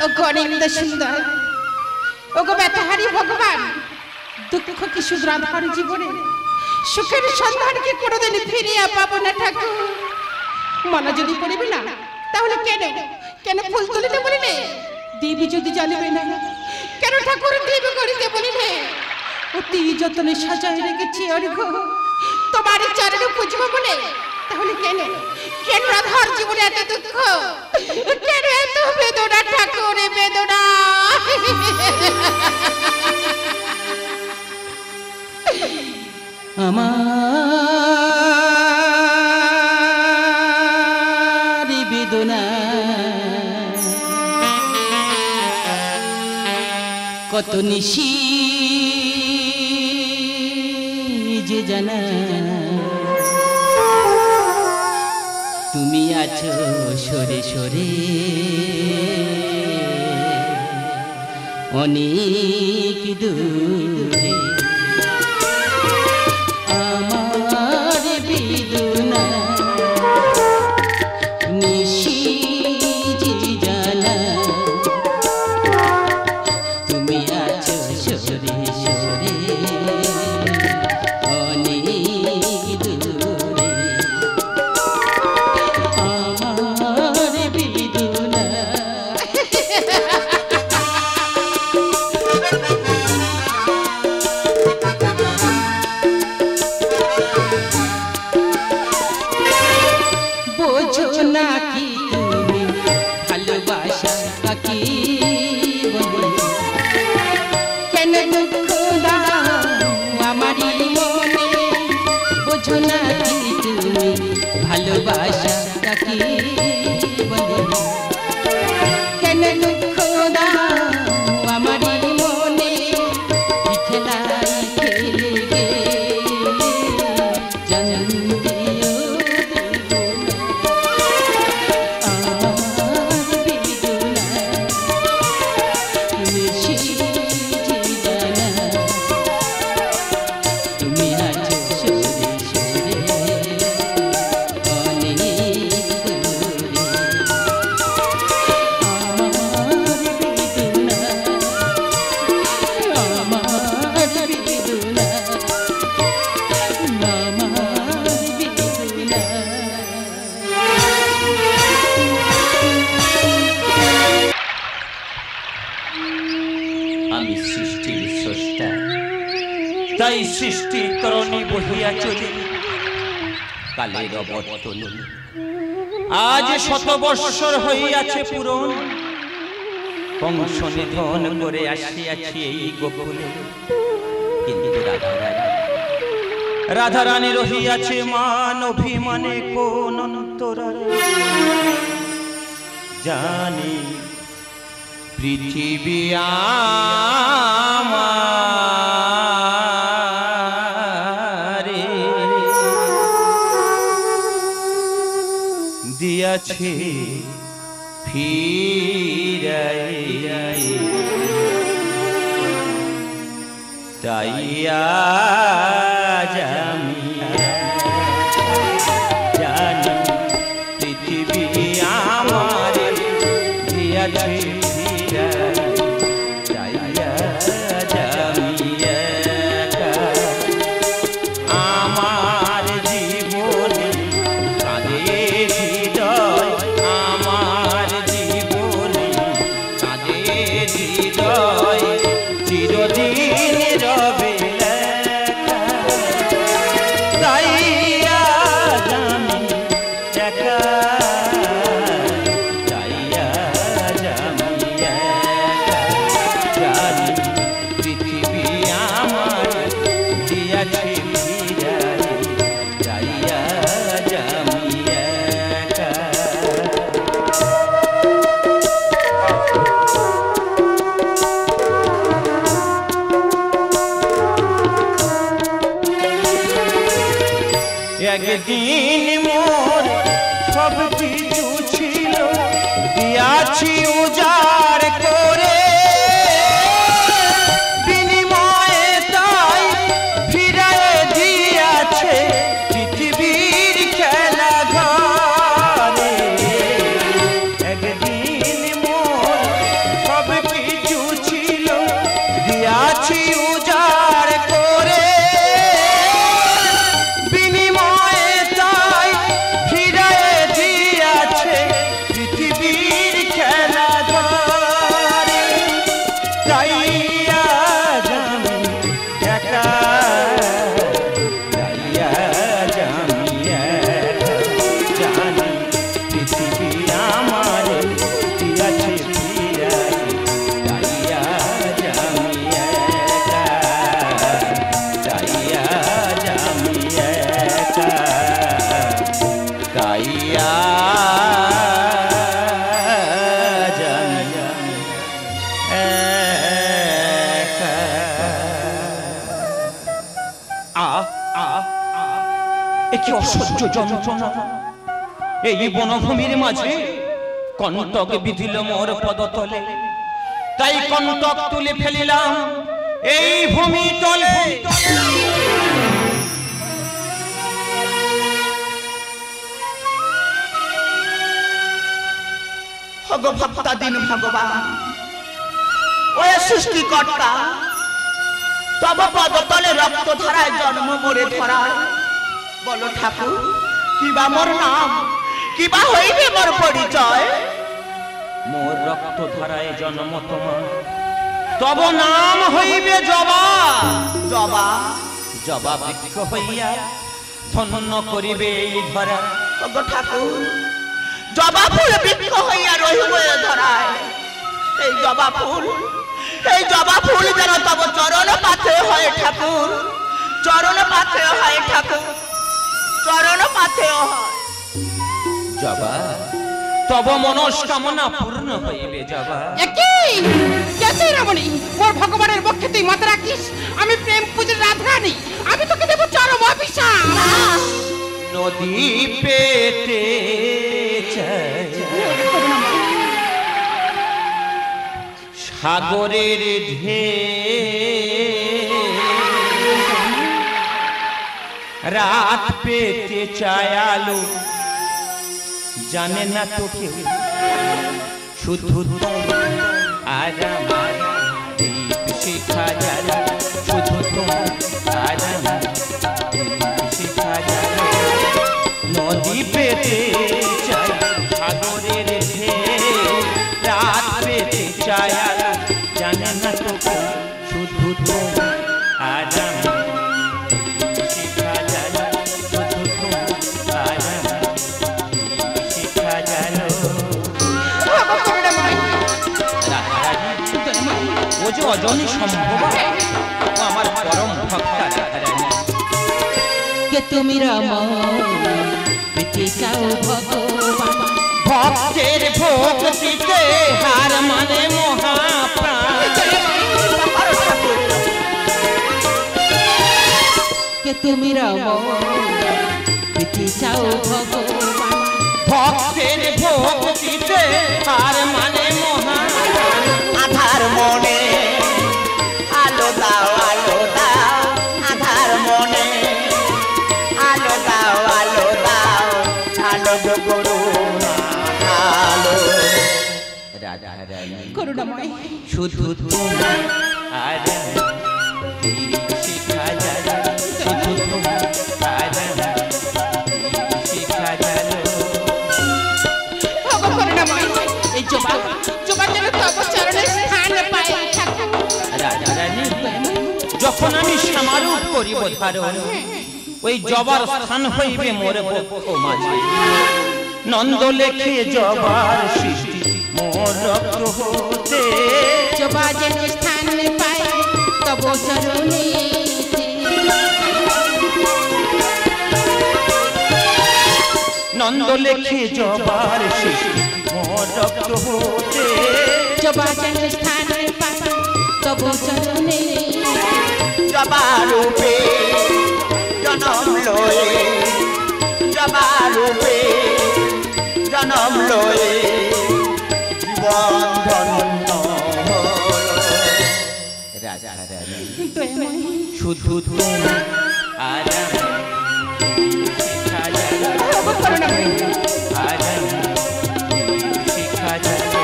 ও গণিন্দ সুন্দর ও গো ব্যথাহারী ভগবান, দুঃখ কি শুধু রাধার জীবনে, সুখের সন্ধান কি কোনোদিন ফিরিয়া পাবো না ঠাকুর। মালা যদি পড়িবি না তাহলে কেন কেন ফুল তুলিতে বলিলে? দেবী যদি জানিবে না কেন ঠাকুর দেবী করিতে বলিলে? অতি যত্নে সাজায় রেখেছি অর্ঘ তোমার চরণে পুজবো বলে, তাহলে কেন কেন রাধার জীবনে এত দুঃখ, কেন এত বেদনা ঠাকুর বেদনা? আমার বেদনা কত নিশি যে জানা, তুমি আছো সরে সরে অনেক দূরে। আমার বেদনা নিশি যে জানা, তুমি আছো সরে সরে অনেক দূরে। আমার বেদনা বোঝো না কি তুমি ভালোবাসা কাকে বলে, কেন দুঃখ দাও আমারই মনে। বোঝো না কি তুমি ভালোবাসা কাকে বলে, কেন দুঃখ দাও আমারই মনে। খেলাই খেলে গে জানতে তাই সৃষ্টির তরণী বহিয়া চলে কালের অবর্তনে। আজ 100 বৎসর হইয়াছে পূরণ, বংশ নিধন করে আসিয়াছি এই গোকুলে। কিন্তু রাধারানী রহিয়াছে মান অভিমানে কোন অন্তরালে। জানি পৃথিবী দিয়াছে ফিরাই, তাই আজ আমি জানি পৃথিবী আমার দিয়াছে ফিরাই, তাই আজ আমি একা। আমার জীবনে কাঁদে হৃদয়, আমার জীবনে কাঁদে হৃদয়, চিরদিন রবে লেখা। তাই আজ আমি একা, তাই আজ আমি একা। জানি পৃথিবী আমার দিয়াছে ফিরাই, তাই আজ আমি একা। একদিন মোর সব কিছু ছিল, দিয়াছি উজাড় করে, বিনিময়ে তাই ফিরায় দিয়াছে পৃথিবীর খেলা ঘরে। একদিন মোর কি অসহ্য যন্ত্রণা। এই বনভূমির মাঝে কণ্টক বিধিল মোর পদতলে, তাই কণ্টক তুলে ফেলিলাম এই ভূমি তলে। ভগভক্তাধীন ভগবান, ওই সৃষ্টিকর্তা, তব পদতলে রক্ত ধারায় জন্ম মোরে ধরায়। বলো ঠাকুর, কিবা মোর নাম, কিবা হইবে মোর পরিচয়। মোর রক্ত ধারায় জন্ম তোমার, তব নাম হইবে জবা। জবা জবা বৃক্ষ হইয়া ধন্য করিবে এই ধরা। ওগো ঠাকুর, জবা ফুল বৃক্ষ হইয়া রহিব এ ধরায়। এই জবা ফুল, এই জবা ফুল যেন তব চরণ পাথে হয় ঠাকুর, চরণ পাথে হয় ঠাকুর, চরণ পাথে হয়। জবা তব মনস্কামনা পূর্ণ হইবে জবা। একই কেসে রমণী, মোর ভগবানের পক্ষে তুই মাথা রাখিস। আমি প্রেম পুজোর রাধারানী, আমি তোকে দেবো চরম অভিশাপ। নদী পেতে চায় সাগরের ঢেউ, রাত পেতে চায় আলো, জানে না তো কেউ, শুধু তো আর আমার দীপ শিখা জ্বালা, শুধু তো আর আমার দীপ শিখা জ্বালা। নদী পেতে চাই সাগরের ঢেউ, রাত পেতে চায় আলো, জানে না তো কেউ, শুধু তো আর আমার দীপ শিখা জ্বালা, শুধু তো আর আমার দীপ শিখা জ্বালা। ও যে অজনী সম্ভব, ও আমার পরম ভক্তা রাধারানী। কে তুমি রমণ, পেতে চাও ভগবান। ভক্তের ভক্তিতে হার মানে মহাপ্রাণ। কে তুমি রমণ, পেতে চাও ভগবান। ভক্তের ভক্তিতে হার মানে মহাপ্রাণ। আধার মনে আলো দাও, আলো দাও, আধার মনে আলো দাও, আলো দাও, আলো গো করুণা আলো। রাধারানী করুণাময়, শুধু তুমি আর দীপ শিখা জ্বালা, শুধু তুমি আর দীপ শিখা জ্বালা। ভগ করুণাময়, এই জবা জবা যেন তব চরণে স্থান পায় ঠাকুর। রাধারানী, যখন আমি সমারোহ করিব ধারণ, ওই জবার স্থান হইবে মোর বক্ষ মাঝে। নন্দ লেখে জবার সৃষ্টি মোর রক্ত হতে, জবা যেন স্থান পায় তব চরণে। নন্দ লেখে জবার সৃষ্টি মোর রক্ত হতে, জবা যেন স্থান পায় তব চরণে। জবা রূপে জনম লয়ে, জবা রূপে জনম লয়ে জীবন ধন্য হলো। রাধারানী দয়াময়, শুধু তুমি আর আমার দীপ শিখা জ্বালা, ভগ করুণাময়, আর আমার দীপ শিখা জ্বালা।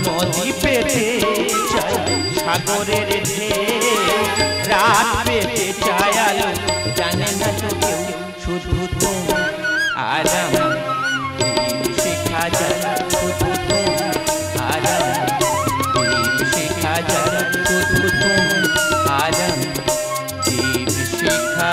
নদী পেতে চাই সাগরের ঢেউ, রাত পেতে চায় আলো, জানে না তো কেউ, শুধু তুমি আর আমার দীপ শিখা জ্বালা, শুধু তুমি আর আমার দীপ শিখা জ্বালা, শুধু তুমি আর আমার দীপ শিখা